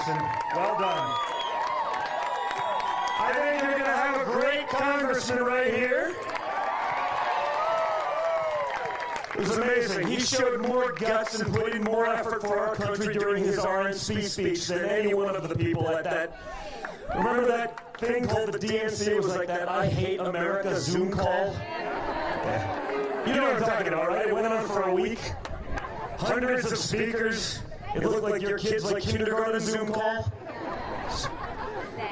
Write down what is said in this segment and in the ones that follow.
Congressman. Well done. I think you're going to have a great congressman right here. It was amazing. He showed more guts and put in more effort for our country during his RNC speech than any one of the people at that. Remember that thing called the DNC? It was like that I Hate America Zoom call? Yeah. You know what I'm talking about, right? It went on for a week. Hundreds of speakers. It looked like your kids' like kindergarten Zoom call.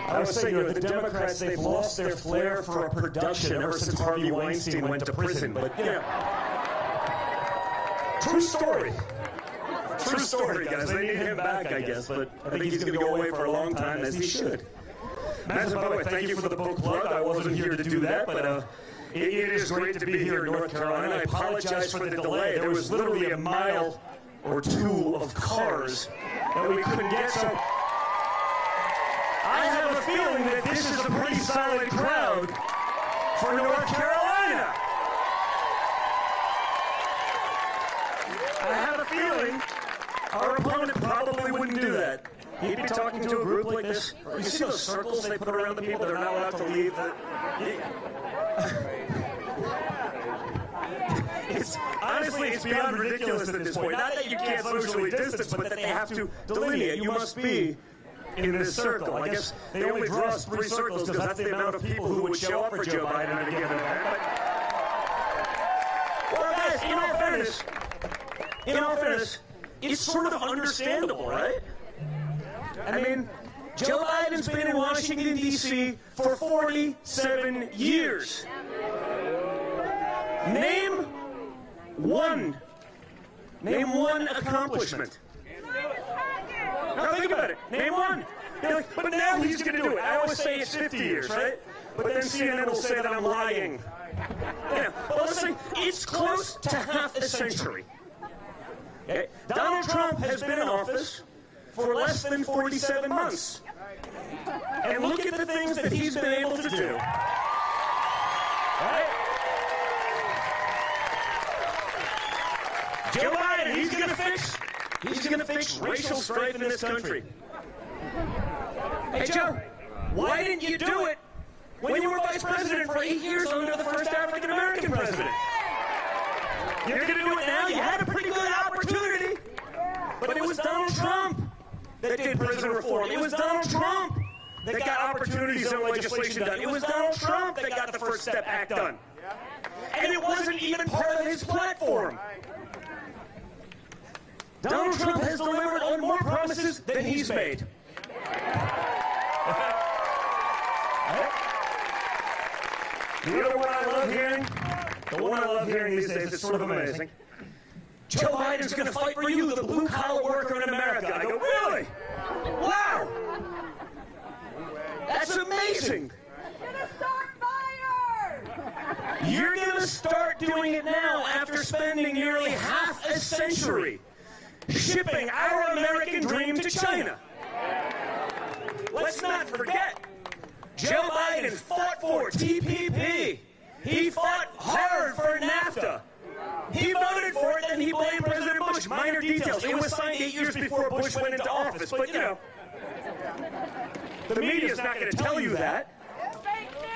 I was saying, the Democrats, they've lost their flair for a production ever since Harvey Weinstein went to prison. But, true story. True story, guys. They need him back, I guess. But I think he's going to go away for a long time, as he should. Matt, by the way, thank you for the book plug. I wasn't here to do that, but it is great to be here in North Carolina. I apologize for the delay. There was literally a mile or two of cars that we couldn't get. So I have a feeling that this is a pretty solid crowd for North Carolina. I have a feeling our opponent probably wouldn't do that. He'd be talking to a group like this. You see those circles they put around the people that are not allowed to leave? Honestly, it's beyond ridiculous at this point. Not that you can't socially distance, but that they have to delineate. You must be in this circle. I guess they only draw us 3 circles because that's the amount of people who would show up for Joe Biden at a given event. Well, guys, in all fairness, it's sort of understandable, right? I mean, Joe Biden's been in Washington, D.C. for 47 years. Name one accomplishment. Now think about it. Name one. Like, but now he's going to do it. I always say it's 50 years, right? But then CNN will say that I'm lying. Yeah. But let's say it's close to half a century. Okay? Donald Trump has been in office for less than 47 months. And look at the things that he's been able to do. Right? Joe Biden, he's going to fix racial strife in this country. Hey, Joe, why didn't you do it when you were vice president for 8 years under the first African-American president? You're going to do it now? You had a pretty good opportunity. But it was Donald Trump that did prison reform. It was Donald Trump that got opportunities and legislation done. It was Donald Trump that got the First Step Act done. And it wasn't even part of his platform. Donald Trump has delivered on more promises than he's made. You know what I love hearing? The one I love hearing these days, it's sort of amazing. Joe Biden's going to fight for you, the blue-collar worker in America. I go, really? Wow! That's amazing! You're going to start doing it now after spending nearly half a century shipping our American dream to China. Let's not forget, Joe Biden fought for TPP. He fought hard for NAFTA. He voted for it, and he blamed President Bush. Minor details. It was signed 8 years before Bush went into office. But, the media's not going to tell you that.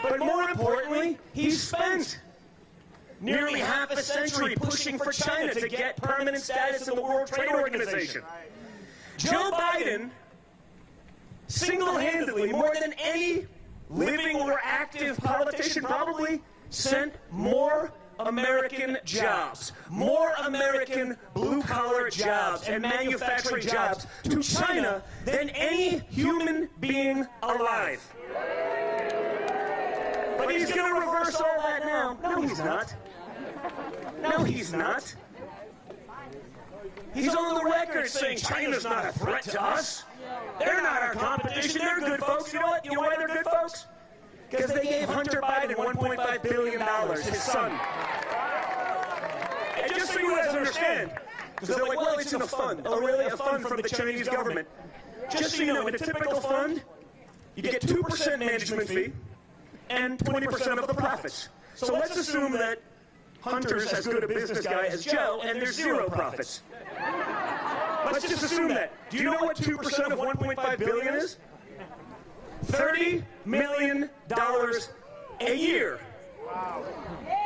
But more importantly, he spent nearly half a century pushing for China to get permanent status in the World Trade Organization. Joe Biden, single-handedly, more than any living or active politician, probably sent more American jobs, more American blue-collar jobs and manufacturing jobs to China than any human being alive. But he's going to reverse all that now. No, he's not. No, he's not. He's on the record saying China's not a threat to us. They're not our competition. They're good folks. You know what? You know why they're good folks? Because they gave Hunter Biden $1.5 billion, his son. And just so you guys understand, because they're like, well, it's in a fund. Oh, really? A fund from the Chinese government. Just so you know, in a typical fund, you get 2% management fee and 20% of the profits. So let's assume that Hunter's as good a business guy as Joe, and there's 0 profits. Let's just assume that. Do you know what 2% of 1.5 billion is? $30 million a year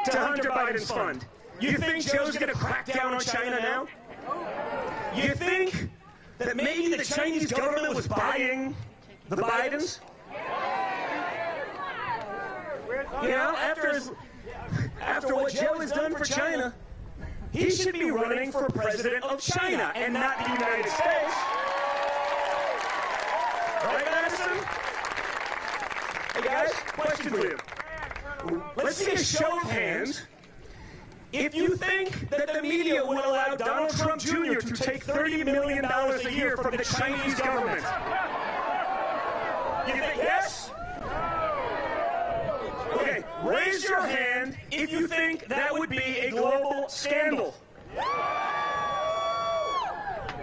to Hunter Biden's fund. You think Joe's going to crack down on China now? You think that maybe the Chinese government was buying the Bidens? You know, after what Joe has done for China, he should be running for president of China and not the United States. Right, Madison? Hey guys, question for you. Let's see a show of hands if you think that the media would allow Donald Trump Jr. to take $30 million a year from the Chinese government. You think yes? Okay, raise your hand if you think that would be a global scandal.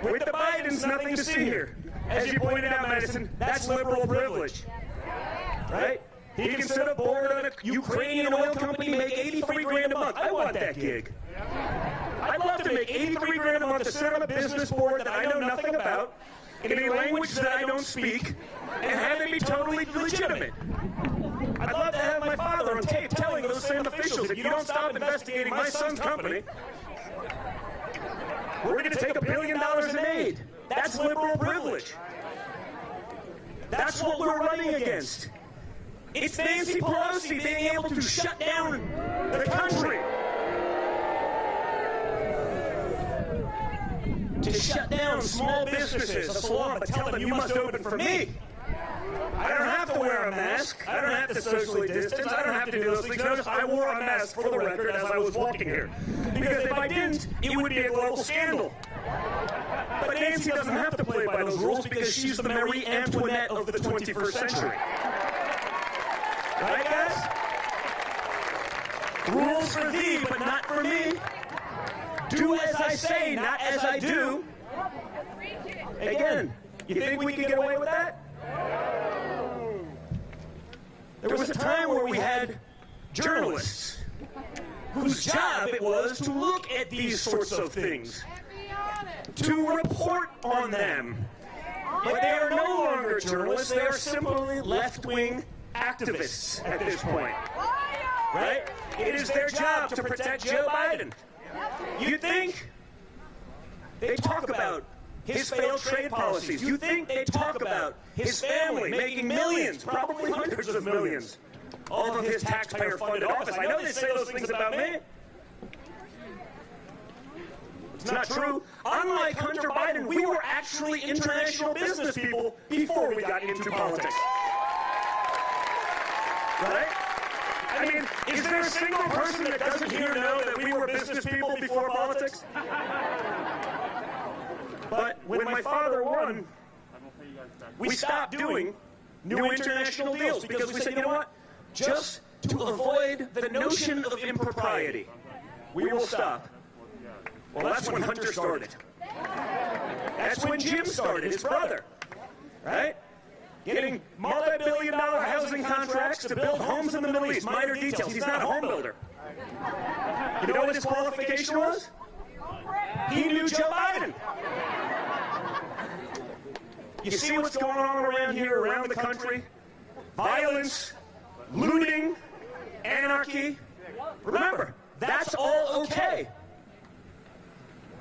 With the Bidens, nothing to see here. As you pointed out, Madison, that's liberal privilege. Right? He can sit aboard on a Ukrainian oil company, make 83 grand a month. I want that gig. I'd love to make 83 grand a month to sit on a business board that I know nothing about, in a language that I don't speak, and have it be totally legitimate. I'd love to have my father on tape telling those same officials, if you don't stop investigating my son's company, we're going to take $1 billion in aid. That's liberal privilege. That's what we're running against. It's Nancy Pelosi being able to shut down the country. To shut down small businesses, a salon, but tell them you must open for me. I don't have to wear a mask. I don't have to socially distance. I don't have to do those things. Notice I wore a mask for the record as I was walking here. Because if I didn't, it would be a global scandal. But Nancy doesn't have to play by those rules because she's the Marie Antoinette of the 21st century. Right, guys? Rules for thee, but not for me. Do as I say, not as I do. Again, you think we can get away with that? There was a time where we had journalists whose job it was to look at these sorts of things, to report on them. But they are no longer journalists, they are simply left-wing activists at this point. Right? It is their job to protect Joe Biden. You think they talk about his failed trade policies. You think they talk about his family making millions, probably hundreds of millions, off of his taxpayer-funded office. I know they say those things about me. It's not true. Unlike Hunter Biden, we were actually international business people before we got into politics. Right? I mean, is there a single person that doesn't here know that we were business people before politics? But when my father won, we stopped doing new international deals because we said, you know what? Just to avoid the notion of impropriety, we will stop. Well, that's when Hunter started. That's when Jim started, his brother. Right? Getting multi-billion-dollar housing contracts to build homes in the Middle East. Minor details. He's not a home builder. You know what his qualification was? He knew Joe Biden. You see what's going on around here, around the country? Violence, looting, anarchy. Remember, that's all okay.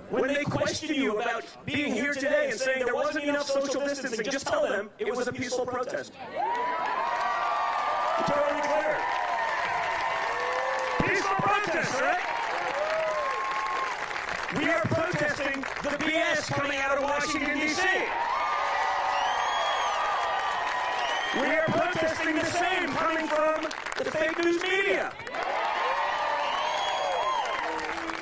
When they question you about being here today and saying there wasn't enough social distancing, just tell them it was a peaceful protest. Totally clear. Peaceful protest, right? We are protesting the BS coming out of Washington, D.C. We are protesting the same coming from the fake news media.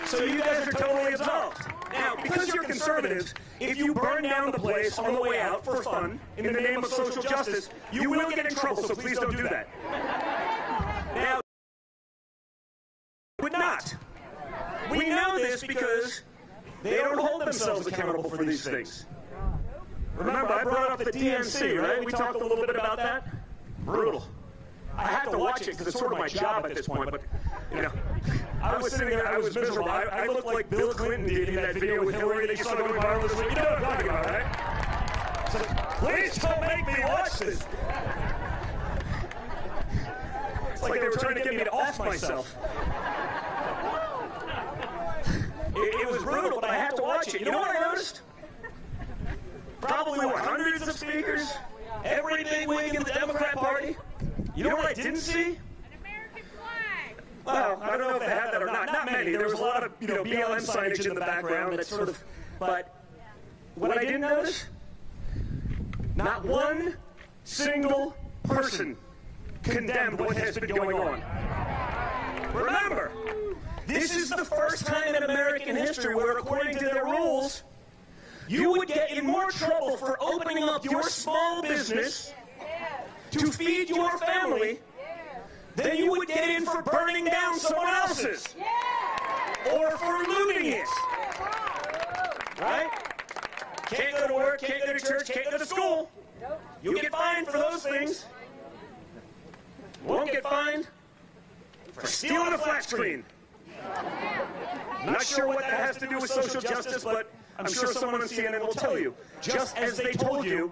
So you guys are totally absolved. Now, because you're conservatives, if you burn down the place on the way out for fun, in the name of social justice, you will get in trouble, so please don't do that. Now, would not. We know this because they don't hold themselves accountable for these things. Remember, I brought up the DNC, right? We talked a little bit about that. Brutal. I have to watch it because it's sort of my job at this point, but, you know, I was sitting there, I was miserable. I looked like Bill Clinton did in that video with Hillary that you saw going viral this week. You know what I'm talking about, right? So, please don't make me watch this. It's like they were trying to get me to off myself. It was brutal, but I had to watch it. You know what I noticed? Probably hundreds of speakers, every big wig in the Democrat Party. You know what I didn't see? An American flag. Well, I don't know if they have that or not. Not many. There was a lot of, you know, BLM signage in the background that sort of, but what I didn't notice? Not one single person condemned what has been going on. Remember, this is the first time in American history where, according to their rules, you would get in more trouble for opening up your small business to feed your family than you would get in for burning down someone else's or for looting it. Right? Can't go to work, can't go to church, can't go to school. You'll get fined for those things. Won't get fined for stealing a flat screen. Not sure what that has to do with social justice, but I'm sure someone on CNN will tell you. Just as they told you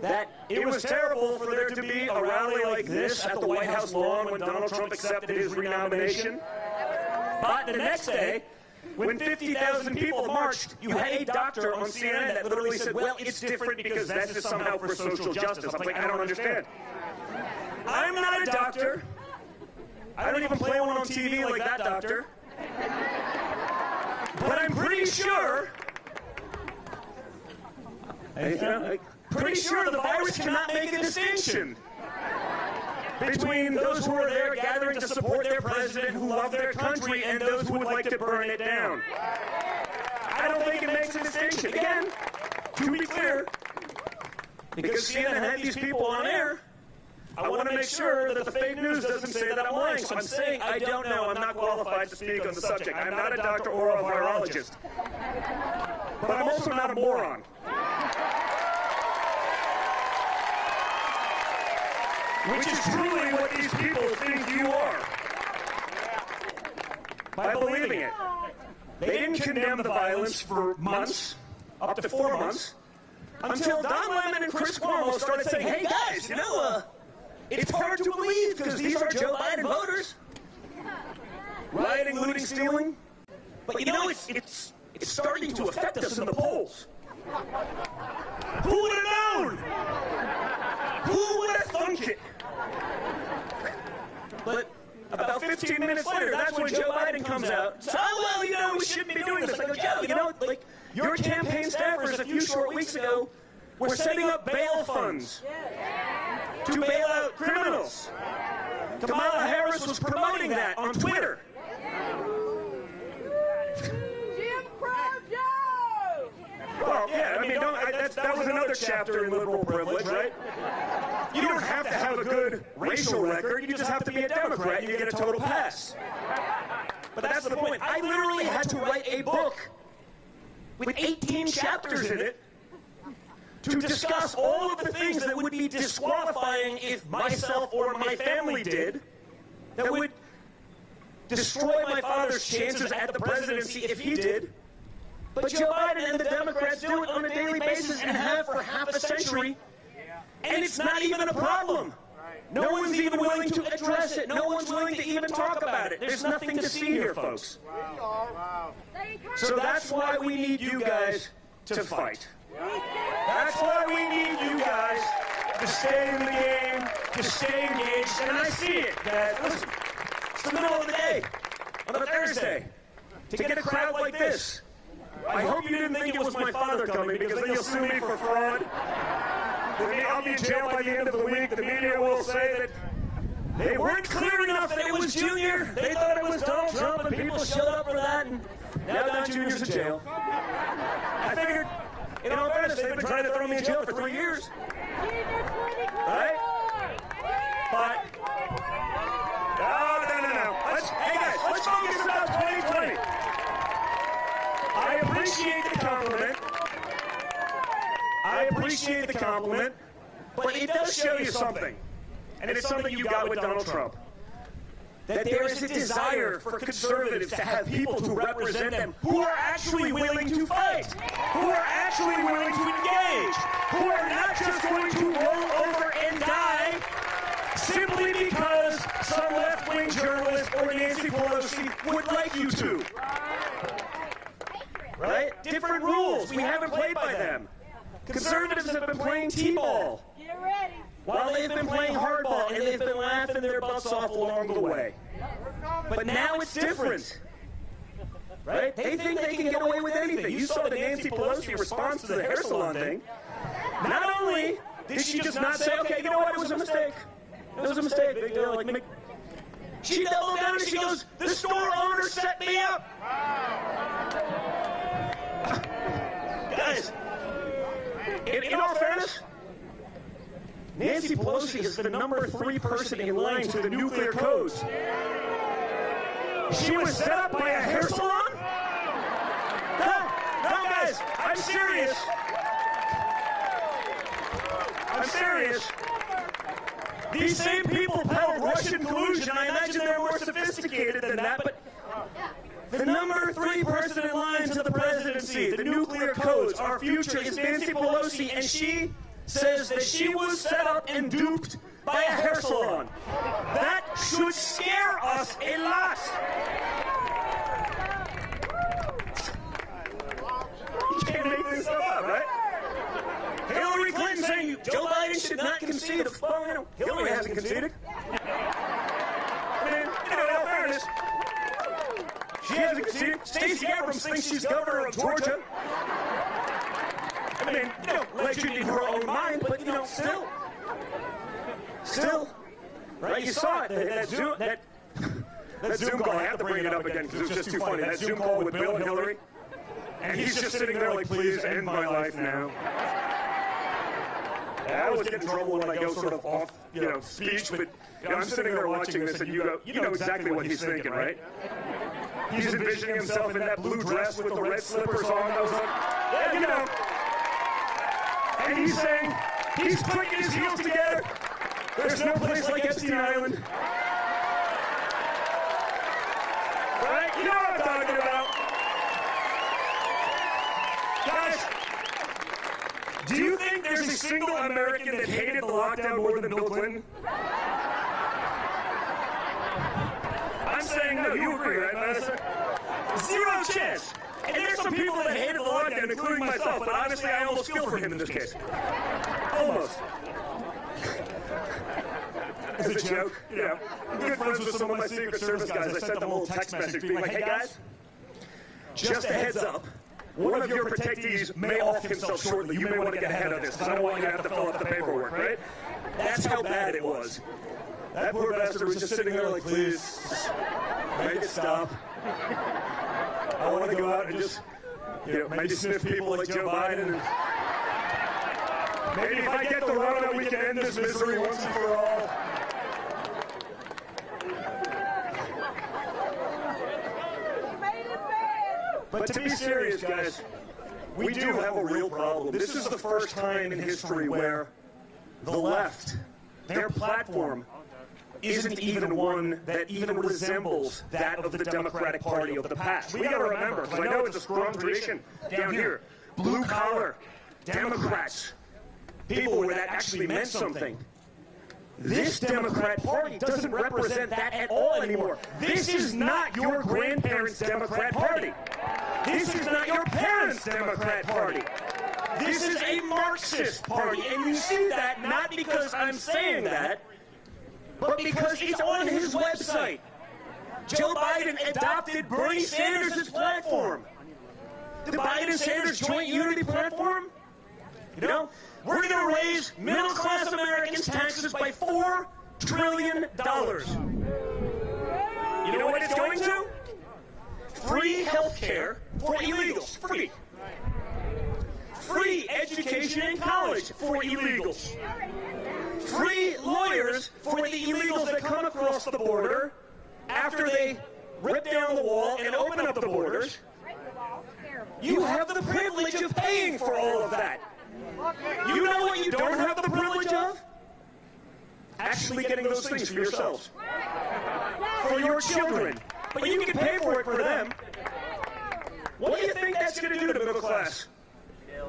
that it was terrible for there to be a rally like this at the White House lawn when Donald Trump accepted his renomination. But the next day, when 50,000 people marched, you had a doctor on CNN that literally said, well, it's different because that's just somehow for social justice. I'm like, I don't understand. I'm not a doctor. I don't even play one on TV like that doctor. But I'm pretty sure, pretty sure the virus cannot make a distinction between those who are there gathering to support their president, who love their country, and those who would like to burn it down. I don't think it makes a distinction. Again, to be clear, because CNN had these people on air, I want to make sure that the fake news doesn't say that I'm lying. So I'm saying I don't know. I'm not qualified to speak on the subject. I'm not a doctor or a virologist. But I'm also not a moron. Which is truly what these people think you are. By believing it. They didn't condemn the violence for months, up to 4 months, until Don Lemon and Chris Cuomo started saying, hey guys, you know, it's hard to believe because these are Joe Biden voters. Rioting, looting, stealing. But you know, it's starting to affect us in the polls. Who would have known? Who would have thunk it? But about 15 minutes later, that's when Joe Biden comes out and says, oh, well, you know, we shouldn't be doing this. I go, Joe, you know, like, your campaign staffers a few short weeks ago were setting up bail funds to bail out criminals. Kamala Harris was promoting that on Twitter. Jim Crow Joe! Well, yeah, I mean, that was another chapter in liberal privilege, right? You don't have to have a good racial record. You just have to be a Democrat and you get a total pass. But that's the point. I literally had to write a book with 18 chapters in it to discuss all of the things that would be disqualifying if myself or my family did, that would destroy my father's chances at the presidency if he did. But Joe Biden and the Democrats do it on a daily basis and have for half a century, and it's not even a problem. No one's even willing to address it. No one's willing to even talk about it. There's nothing to see here, folks. So that's why we need you guys to fight. That's why we need you guys to stay in the game, to stay engaged. And I see it, guys. Listen, it's the middle of the day, on a Thursday, to get a crowd like this. I hope you didn't think it was my father coming, because then you'll sue me for fraud. I'll be in jail by the end of the week. The media will say that they weren't clear enough that it was Junior. They thought it was Donald Trump, and people showed up for that, and now Don Junior's in jail. I figured, in all fairness, they've been trying to throw me in jail for 3 years. Right? But, no. Hey guys, let's focus about 2020. I appreciate the compliment, but it does show you something. and it's something you got with Donald Trump, that there is a desire for conservatives to have people to represent them who are actually willing to fight, who are actually willing to engage, who are not just going to roll over and die simply because some left-wing journalist or Nancy Pelosi would like you to. Right? Different rules. We haven't played by them. Conservatives have been playing T-ball. Get ready. While they've been playing hardball, and they've been laughing their butts off along the way. But now it's different. Right? They think they can get away with anything. You saw the Nancy Pelosi response to the hair salon thing. Not only did she just not say, okay, you know what, it was a mistake. It was a mistake, big deal. Like, she doubled down and she goes, the store owner set me up. Guys, in all fairness, Nancy Pelosi is the #3 person in line to the nuclear codes. She was set up by a hair salon? No, guys, I'm serious. I'm serious. These same people peddled Russian collusion. I imagine they're more sophisticated than that, but the #3 person in line to the presidency, the nuclear codes, our future is Nancy Pelosi, and she says that she was set up and duped by a hair salon. That should scare us a lot. You can't make this stuff up, right? Hillary Clinton saying Joe Biden should not concede. Well, Hillary hasn't conceded. I mean, in all fairness, she hasn't conceded. Stacey Abrams thinks she's governor of Georgia. I mean, legend in her own mind, but, still, right? You saw it, that Zoom call. I have to bring it up again because it was just too funny. That Zoom call with Bill and Hillary, and he's just sitting there like, please end my life now. I always get in trouble when I go sort of off, speech, but I'm sitting there watching this, and you know exactly what he's thinking, right? He's envisioning himself in that blue dress with the red slippers on. And he's saying, he's clicking his heels together. There's no place like Epstein Island. Right? You know what I'm talking about. Guys, do you think there's a single American that hated the lockdown more than Bill Clinton? I'm saying no. You agree, right, Madison? Zero chance. And there's some people that hated the lockdown, including myself, but honestly, I almost feel for him in this case. Almost. As a joke, I'm good friends with some of my Secret Service guys. I sent them a little text message being like, hey guys, just a heads up, one of your protectees may off himself shortly. You may want to get ahead of this, because I don't want you to have to fill out the paperwork, right? That's how bad it was. That poor bastard was just sitting there like, please, make it stop. I want to go out and just, maybe sniff people like Joe Biden. And maybe if I get the Rona, we can end this misery once and for all. But to be serious, guys, we do have a real problem. This is the first time in history where the left, their platform, isn't even one that even resembles that of the Democratic Party of the past. We got to remember, because I know it's a strong tradition down here, blue-collar Democrats, people where that actually meant something. This Democrat Party doesn't represent that at all anymore. This is not your grandparents' Democrat Party. This is not your parents' Democrat Party. This is a Marxist party, and you see that not because I'm saying that, but because it's on his website. Joe Biden adopted Bernie Sanders' platform. The Biden-Sanders Joint Unity Platform? We're going to raise middle-class Americans' taxes by $4 trillion. You know what it's going to? Free health care for illegals. Free. Free education in college for illegals. Free lawyers for the illegals that come across the border after they rip down the wall and open up the borders. You have the privilege of paying for all of that. You know what you don't have the privilege of? actually getting those things for yourselves, for your children, but you can pay for it for them. What do you think that's going to do to the middle class?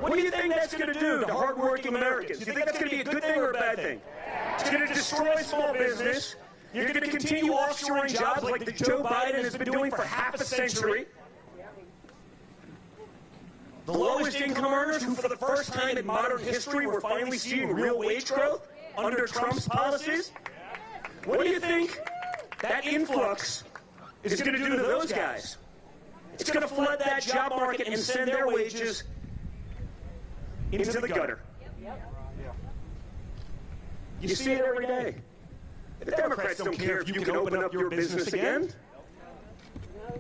What do you think that's going to do to hardworking Americans? Do you think that's going to be a good thing or a bad thing? It's going to destroy small business. You're going to continue offshoring jobs like Joe Biden has been doing for half a century. The lowest income earners, who for the first time in modern history we're finally seeing real wage growth under Trump's policies. What do you think that influx is going to do to those guys? It's going to flood that job market and send their wages into the gutter. You see it every day. The Democrats don't care if you can open up your business again.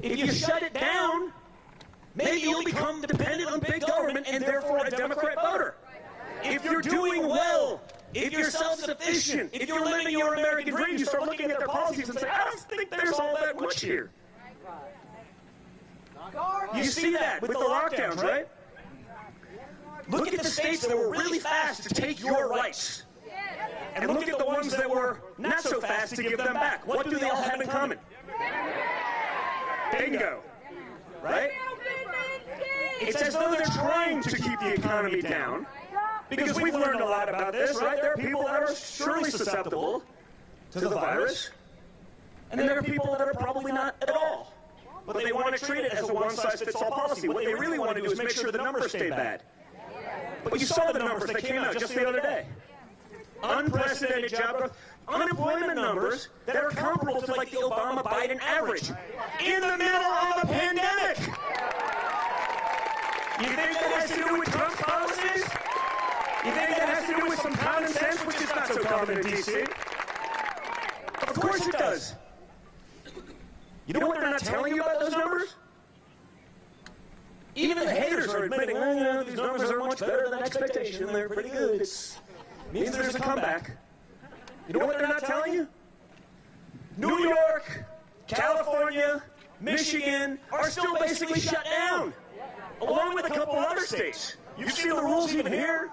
If you shut it down, maybe you'll become dependent on big government and therefore a Democrat voter. If you're doing well, if you're self-sufficient, if you're living your American dream, you start looking at their policies and say, I don't think there's all that much here. You see that with the lockdowns, right? Look at the states that were really fast to take your rights. And look at the ones that were not so fast to give them back. What do they all have in common? Bingo. Right? It's as though they're trying to keep the economy down, because we've learned a lot about this, right? There are people that are surely susceptible to the virus, and then there are people that are probably not at all. But they want to treat it as a one-size-fits-all policy. What they really want to do is make sure the numbers stay bad. But you saw the numbers that came out just the other day. Unprecedented job growth, unemployment numbers that are comparable to like the Obama-Biden average in the middle of a pandemic. You think that has to do with Trump's policies? You think that has to do with some common sense, which is not so common in D.C.? Of course it does. You know what they're not telling you about those numbers? Even the haters are admitting, well, you know, these numbers are much better than expectation. They're pretty good. It means there's a comeback. You know what they're not telling you? New York, California, Michigan are still basically shut down, along with a couple other states. You see the rules even here?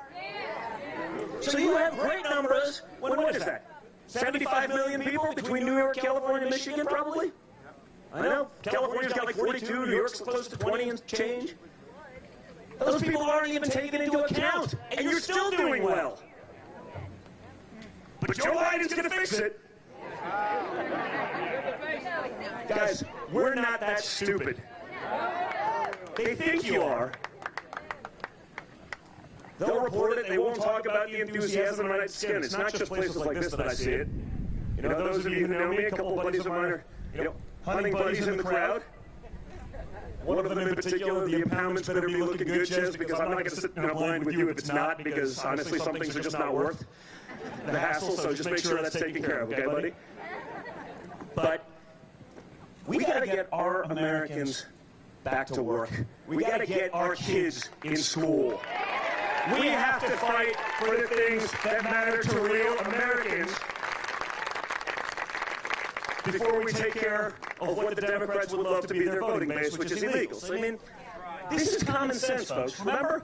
So you have great numbers. What is that? 75 million people between New York, California, and Michigan, probably? I know. California's got like 42. New York's close to 20 and change. Those people aren't even taken into account, and you're still doing well. But Joe Biden's going to fix it. Guys, we're not that stupid. They think you are. They'll report it. They won't talk about the enthusiasm on my skin. It's not just places like this that I see it. You know, those of you who know me, a couple of buddies of mine are, hunting buddies in the crowd. One of them in particular, the impoundments better be looking good, Ches, because I'm not going to sit in a blind with you if it's not, because honestly, some things are just not worth the hassle, so just make sure that's taken care of, okay, buddy? But we got to get our Americans back to work. We got to get our kids in school. We have to fight for the things that matter to real Americans before we take care of what the Democrats would love to be their voting base, which is illegals. I mean, this is common sense, folks. Remember?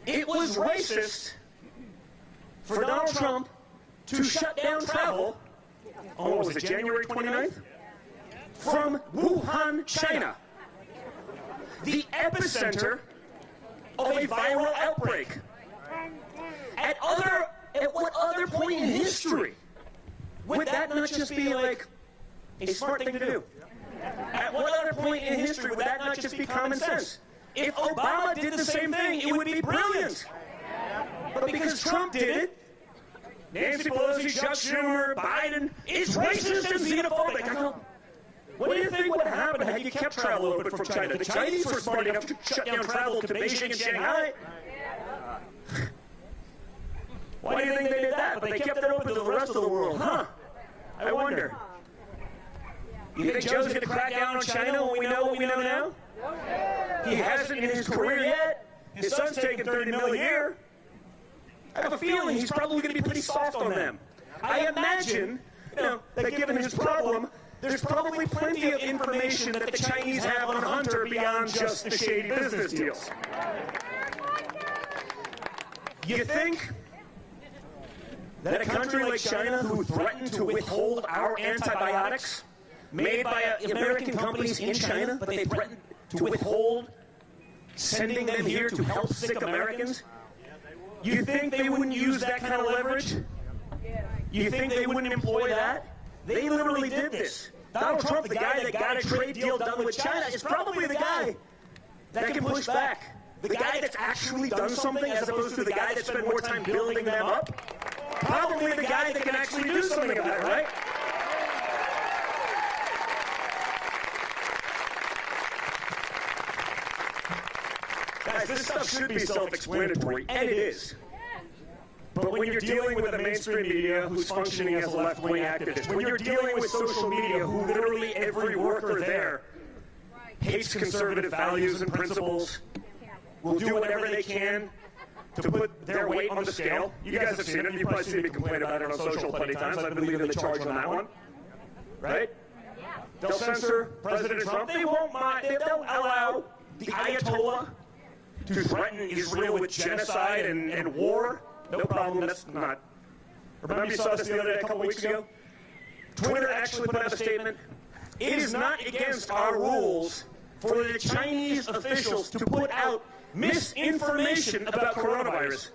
It was racist for Donald Trump to shut down travel on, what was it, January 29th? From Wuhan, China, the epicenter of a viral outbreak. At what other point in history would that not just be like a smart thing to do? At what other point in history would that not just be common sense? If Obama did the same thing, it would be brilliant. But because Trump did it, Nancy Pelosi, Chuck Schumer, Biden, it's racist and xenophobic. I know. What do you think would happen had you kept travel open from China? The Chinese were smart enough to shut down travel to Beijing and Shanghai. Why do you think they did that? But they kept it open to the rest of the world, huh? I wonder. You think Joe's going to crack down on China when we know what we know now? He hasn't in his career yet. His son's taking $30 million a year. I have a feeling he's probably going to be pretty soft on them. I imagine, that given his problem, there's probably plenty of information that the Chinese have on Hunter beyond just the shady business deals. You think that a country like China, who threatened to withhold our antibiotics made by American companies in China, but they threatened to withhold sending them here to help sick Americans? You think they wouldn't use that kind of leverage? You think they wouldn't employ that? They literally did this. Donald Trump, the guy that got a trade deal done with China, is probably the guy that can push back. The guy that's actually done something as opposed to the guy that spent more time building them up. Probably the guy that can actually do something about it, right? Guys, this stuff should be self-explanatory, and it is. But when you're dealing with a mainstream media who's functioning as a left-wing activist, when you're dealing with social media who literally every worker there hates conservative values and principles, will do whatever they can to put their weight on the scale. You guys have seen it. You've probably seen me complain about it on social plenty of times. I believe in the charge on that one. Right? They'll censor President Trump. They won't mind. They'll allow the Ayatollah to threaten Israel with genocide and war. No problem. That's not. Remember you saw this the other day, a couple weeks ago? Twitter actually put out a statement. It is not against our rules for the Chinese officials to put out misinformation about coronavirus.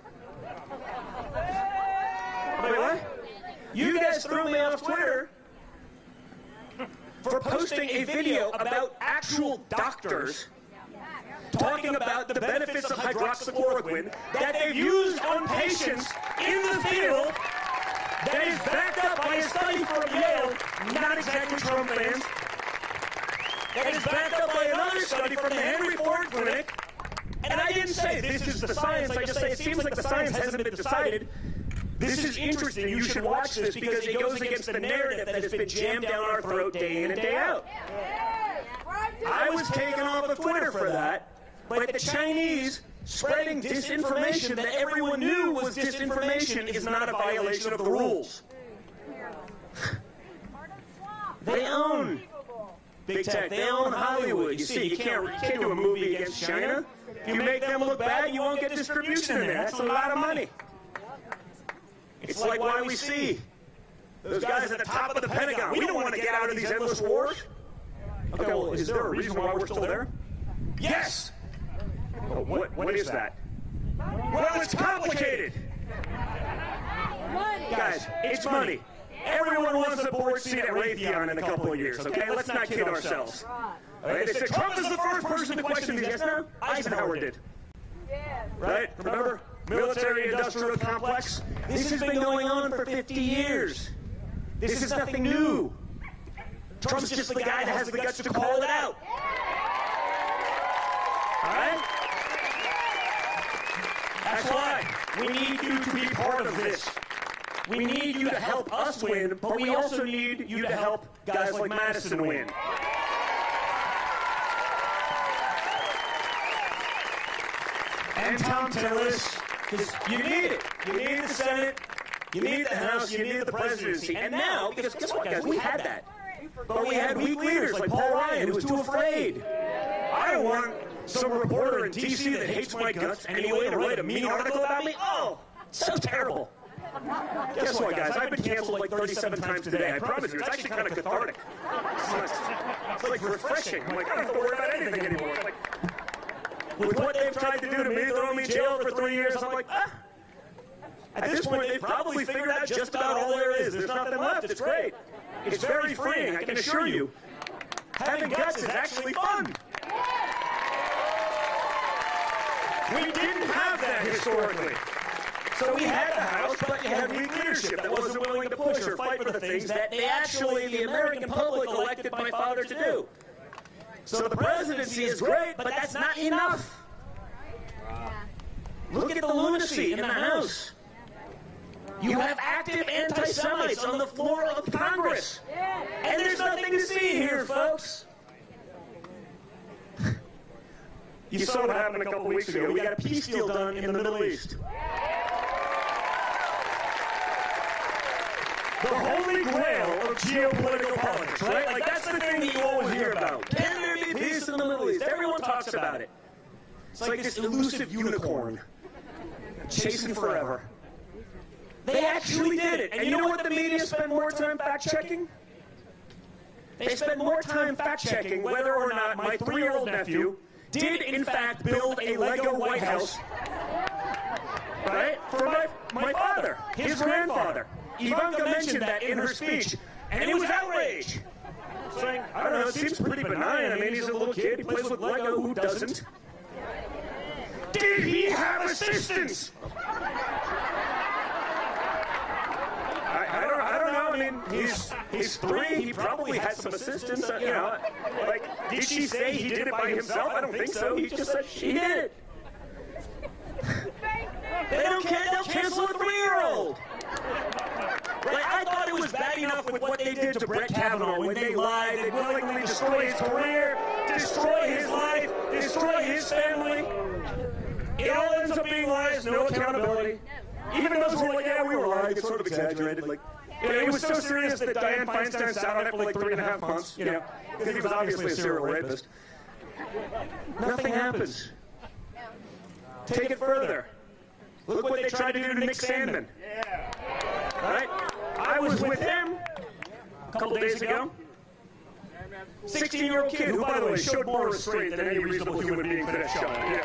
Wait, what? You guys threw me off Twitter for posting a video about actual doctors talking about the benefits of hydroxychloroquine that they've used on patients in the field that is backed up by a study from Yale, not exactly Trump fans, that is backed up by another study from the Henry Ford Clinic. And I didn't say this is the science, I just say it seems like the science hasn't been decided. This is interesting, you should watch this because it goes against the narrative that has been jammed down our throat day in and day out. I was taken off of Twitter for that, but the Chinese spreading disinformation that everyone knew was disinformation is not a violation of the rules. They own big tech, they own Hollywood. You see, you can't do a movie against China. If you make them look bad, you won't get distribution in there. That's a lot of money. It's like why we see those guys at the top of the Pentagon. We don't want to get out of these endless wars. Okay, well, is there a reason why we're still there? Yes! Oh, what is that? Well, it's complicated. Guys, it's money. Everyone wants a board seat at Raytheon in a couple of years, okay? Let's not kid ourselves. Right? They said Trump is the first person to question these. Yes, no? Eisenhower did. Right? Remember? Military-industrial complex. This has been going on for 50 years. This is nothing new. Trump's just the guy that has the guts to call it out. All right? That's why we need you to be part of this. We need you to help us win, but we also need you to help guys like Madison win. And Tom Tillis, because you need it. You need the Senate, you need the House, you need the presidency. And now, because guess what, guys, we had that. But we had weak leaders like Paul Ryan who was too afraid. I don't want some reporter in D.C. that hates my guts anyway to write a mean article about me. Oh, so terrible. Guess what, guys? I've been canceled like 37 times today. I promise you, it's actually kind of cathartic. It's like refreshing. I'm like, I don't have to worry about anything anymore. Like, with what they've tried to do to me, throw me in jail for 3 years, I'm like, ah. At this point, they've probably figured out just about all there is. There's nothing left. It's great. It's very freeing, I can assure you. Having guts is actually fun. We didn't have that historically. So we had the House, but you had weak leadership that wasn't willing to push or fight for the things that they actually, the American public, elected my father to do. So the presidency is great, but that's not enough. Look at the lunacy in the House. You have active anti-Semites on the floor of Congress. And there's nothing to see here, folks. You saw what happened a couple weeks ago. We got a peace deal done in the Middle East. The holy grail of geopolitical politics, right? Like, that's the thing that you always hear about. Can there be peace in the Middle East? Everyone talks about it. It's like this elusive unicorn chasing forever. They actually did it. And you know what the media spend more time fact-checking? They spend more time fact-checking whether or not my 3-year-old nephew did, in fact, build a Lego White House, right, for my father, his grandfather. Ivanka mentioned that in her speech, and it was outrage. Saying, I don't know, it seems pretty benign. I mean, he's a little kid, he plays with Lego, who doesn't? Did he have assistants? I don't know. I mean, he's 3. He probably had some assistants. You know, like, did she say he did it by himself? I don't think so. He just said she did it. They don't care. They'll cancel a 3-year-old. Like, I thought it was bad enough with what they did to Brett Kavanaugh when they lied, they willingly destroy his career, destroy his life, destroy his family. It all ends up being lies, no accountability. Even those who were like, yeah, we were lying, it's sort of exaggerated. Like, it was so serious that Dianne Feinstein sat on it for like 3.5 months, you know, because he was obviously a serial rapist. Nothing happens. Take it further. Look what they tried to do to Nick Sandmann. Right? I was with him a couple days ago. 16-year-old kid who, by the way, showed more restraint than any reasonable human being could have shown. Yeah.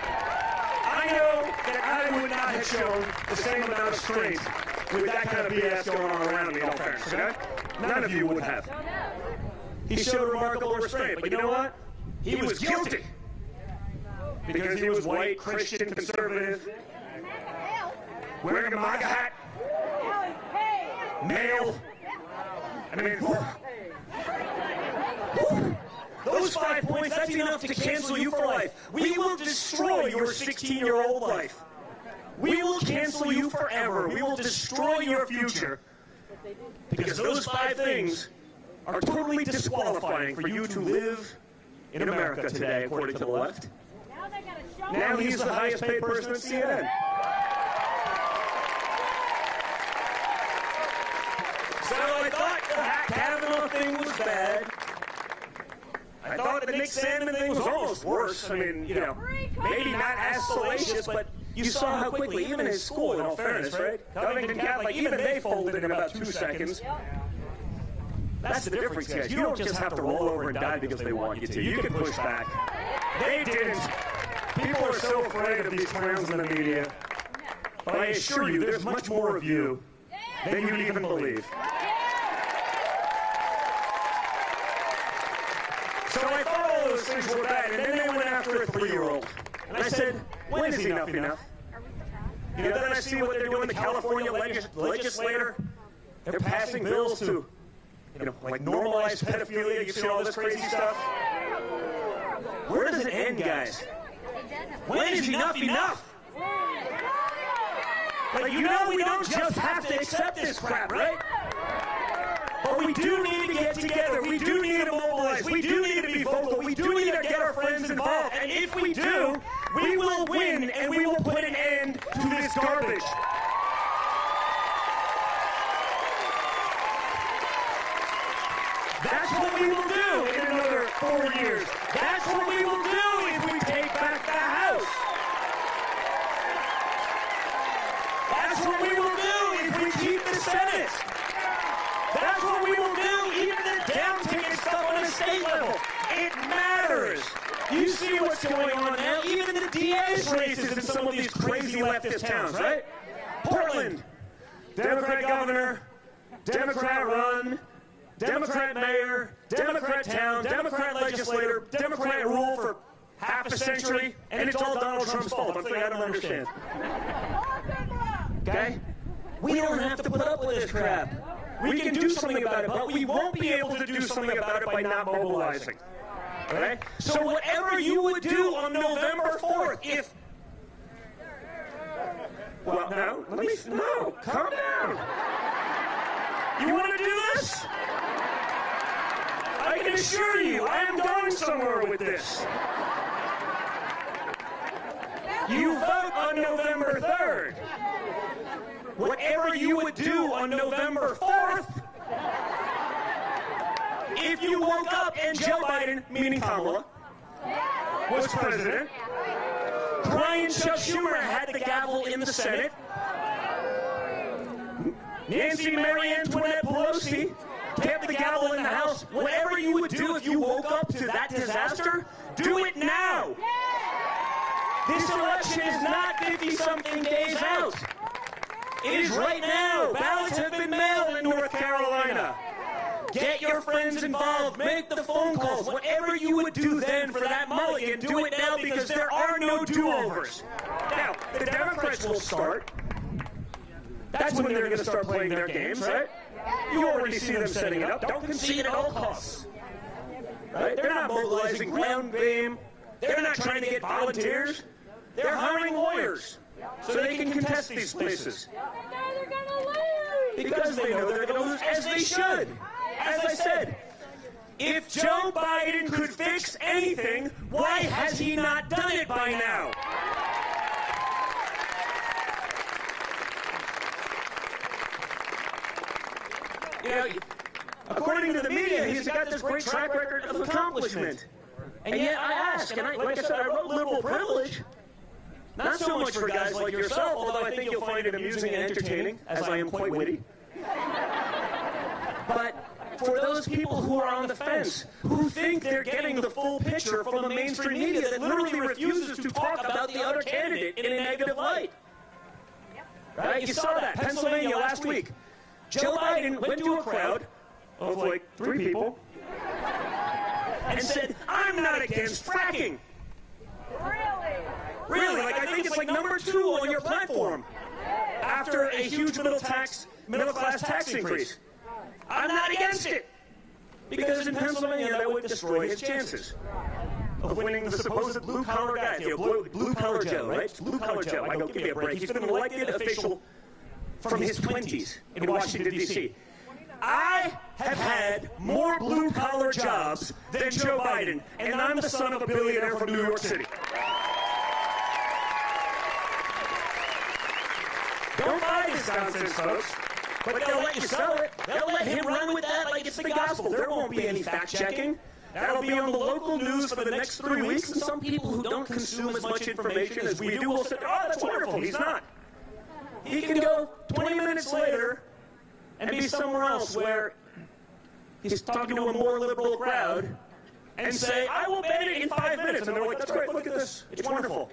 I know that I would not have shown the same amount of restraint with that kind of BS going on around me, in all fairness, okay? None of you would have. He showed remarkable restraint, but you know what? He was guilty. Because he was white, Christian, conservative, wearing a MAGA hat, male. I mean, those 5 points, that's enough to cancel you for life. We will destroy your 16-year-old life. We will cancel you forever. We will destroy your future. Because those 5 things are totally disqualifying for you to live in America today, according to the left. Now he's the highest paid person at CNN. So I thought the Kavanaugh thing was bad. I thought the Nick Sandmann thing was almost worse. I mean, you know, maybe not as salacious, but you saw how quickly, even his school, in all fairness, right? Covington Catholic, even they folded in about 2 seconds. That's the difference, guys. You don't just have to roll over and die because they want you to. You can push back. They didn't. People are so afraid of these clowns in the media. But I assure you, there's much more of you than you'd even believe. So I thought all those things were bad, and then they went after a 3-year-old. And I said, when is enough enough? You know, then I see what they're doing, the California legislator. They're passing bills to, you know, like normalize pedophilia. You've seen all this crazy stuff. Where does it end, guys? When is enough enough? Like, you know, we don't just have to accept this crap, right? But we do need to get together. We do need to mobilize. We do need to be vocal. We do need to get our friends involved. And if we do, we will win and we will put an end to this garbage. That's what we will do in another 4 years. That's what we will do if we take back the House. That's what we will do if we keep the Senate. That's what we will do, even the down-ticket stuff on the state level. It matters. You see what's going on now. Even the DA's races in some of these crazy leftist towns, right? Portland, Democrat governor, Democrat run, Democrat mayor, Democrat town, Democrat legislator, Democrat rule for half a century, and it's all Donald Trump's fault. I'm saying I don't understand. Okay? We don't have to put up with this crap. We can do something about it, but we won't be able to do something about it by not mobilizing. Okay? So whatever you would do on November 4th, if... Well, no, calm down. You want to do this? I can assure you, I am going somewhere with this. You vote on November 3rd. Whatever you would do on November 4th, if you woke up and Joe Biden, meaning Kamala, was president, Brian Chuck Schumer had the gavel in the Senate, Nancy Mary Antoinette Pelosi, tap the gavel in the House. Whatever you would do if you woke up to that disaster, do it now. This election is not 50-something days out. It is right now. Ballots have been mailed in North Carolina. Get your friends involved. Make the phone calls. Whatever you would do then for that mulligan, do it now because there are no do-overs. Now, the Democrats will start. That's when they're going to start playing their games, right? You already see them setting it up. Don't concede at all costs. Right? They're not mobilizing ground game. They're not trying to get volunteers. They're hiring lawyers so they can contest these places. They're gonna lose. Because they know they're going to lose, as they should. As I said, if Joe Biden could fix anything, why has he not done it by now? You know, according to the media, he's got this great track record of accomplishment. And yet I ask, and like I said, I wrote liberal privilege. Not so much for guys like yourself, although I think you'll find it amusing and entertaining, as I am quite witty. But for those people who are on the fence, who think they're getting the full picture from the mainstream media that literally refuses to talk about the other candidate in a negative light. Right? You saw that, Pennsylvania last week. Joe Biden went to a crowd of like 3 people and said, "I'm not against fracking." Really, like I think it's like number 2 on your platform after a huge middle-class tax increase. I'm not against it because in Pennsylvania that would destroy his chances of winning the supposed blue-collar guy, blue-collar Joe, right? It's blue-collar Joe. I go, give me a break. He's been an elected official from his 20s in Washington, D.C. I have had more blue-collar jobs than Joe Biden, and I'm the son of a billionaire from New York City. Don't buy this nonsense, folks. But they'll let you sell it. They'll let him run with that like it's the gospel. There won't be any fact-checking. That'll be on the local news for the next 3 weeks, and some people who don't consume as much information as we do will say, "Oh, that's wonderful." He's not. He can go 20 minutes later and be somewhere else where he's talking to a more liberal crowd and say, "I will ban it in 5 minutes." And they're like, "That's great, look at this. It's wonderful."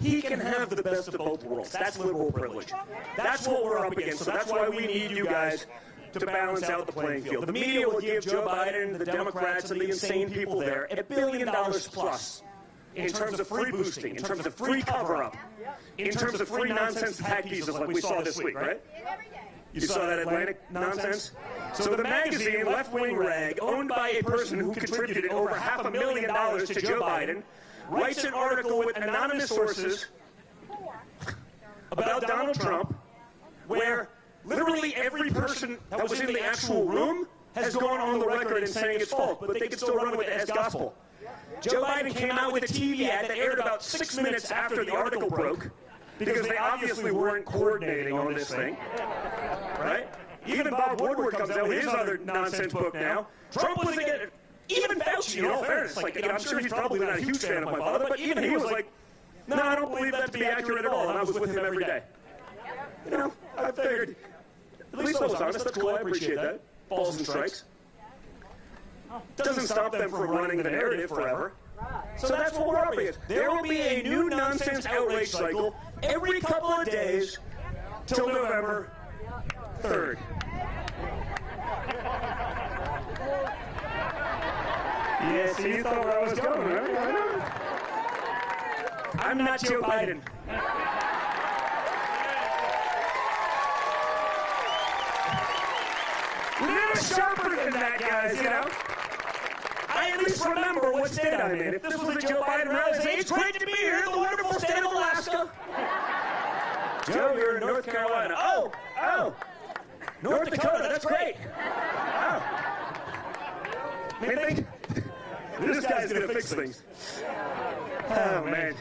He can have the best of both worlds. That's liberal privilege. That's what we're up against. So that's why we need you guys to balance out the playing field. The media will give Joe Biden, the Democrats, and the insane people there $1 billion plus in terms of free boosting, in terms of free cover-up, in terms of free nonsense attack pieces like we saw this week, right? You saw that Atlantic nonsense? So the magazine, Left Wing Rag, owned by a person who contributed over $500,000 to Joe Biden, writes an article with anonymous sources about Donald Trump, where literally every person that was in the actual room has gone on the record and saying it's false, but they can still run with it as gospel. Joe Biden came out with a TV ad that aired about 6 minutes after the article broke, because they obviously weren't coordinating on this thing, right? Even Bob Woodward comes out with his other nonsense book now. Trump was against. Even Fauci, in all fairness, like, I'm sure he's probably not a huge fan of my father, but even he was like, "No, I don't believe that to be accurate at all," and I was with him every day. You know, I figured, at least I was honest, that's cool, I appreciate that. Balls and strikes. Doesn't stop them from running the narrative forever. So that's what we're up against. There will be a new nonsense outrage cycle every couple of days till November 3rd. Yeah, so you thought where I was going, right? I'm not Joe Biden. Little sharper than that, guys, you know? I at least remember what state I'm in. If this was a Joe Biden rally, I'd say, "It's great to be here in the wonderful state of Alaska." Joe, you're in North Carolina. Oh, North Dakota, that's great. Wow. Man, this guy's going to fix things. Oh, man.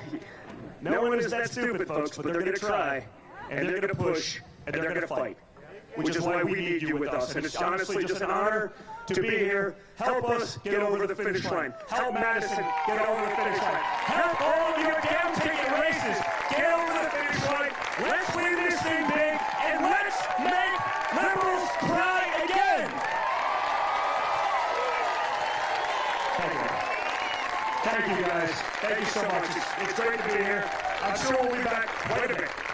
No one is that stupid, folks, but they're going to try, and they're going to push, and they're going to fight, which is why we need you with us. And it's honestly just an honor to be here. Help us get over the finish line. Help Madison get over the finish line. Help all of your down ticket races get over the finish line. Let's win this thing big, and let's make Thank you, guys. Thank you so much. It's great to be here. I'm sure we'll be back quite a bit.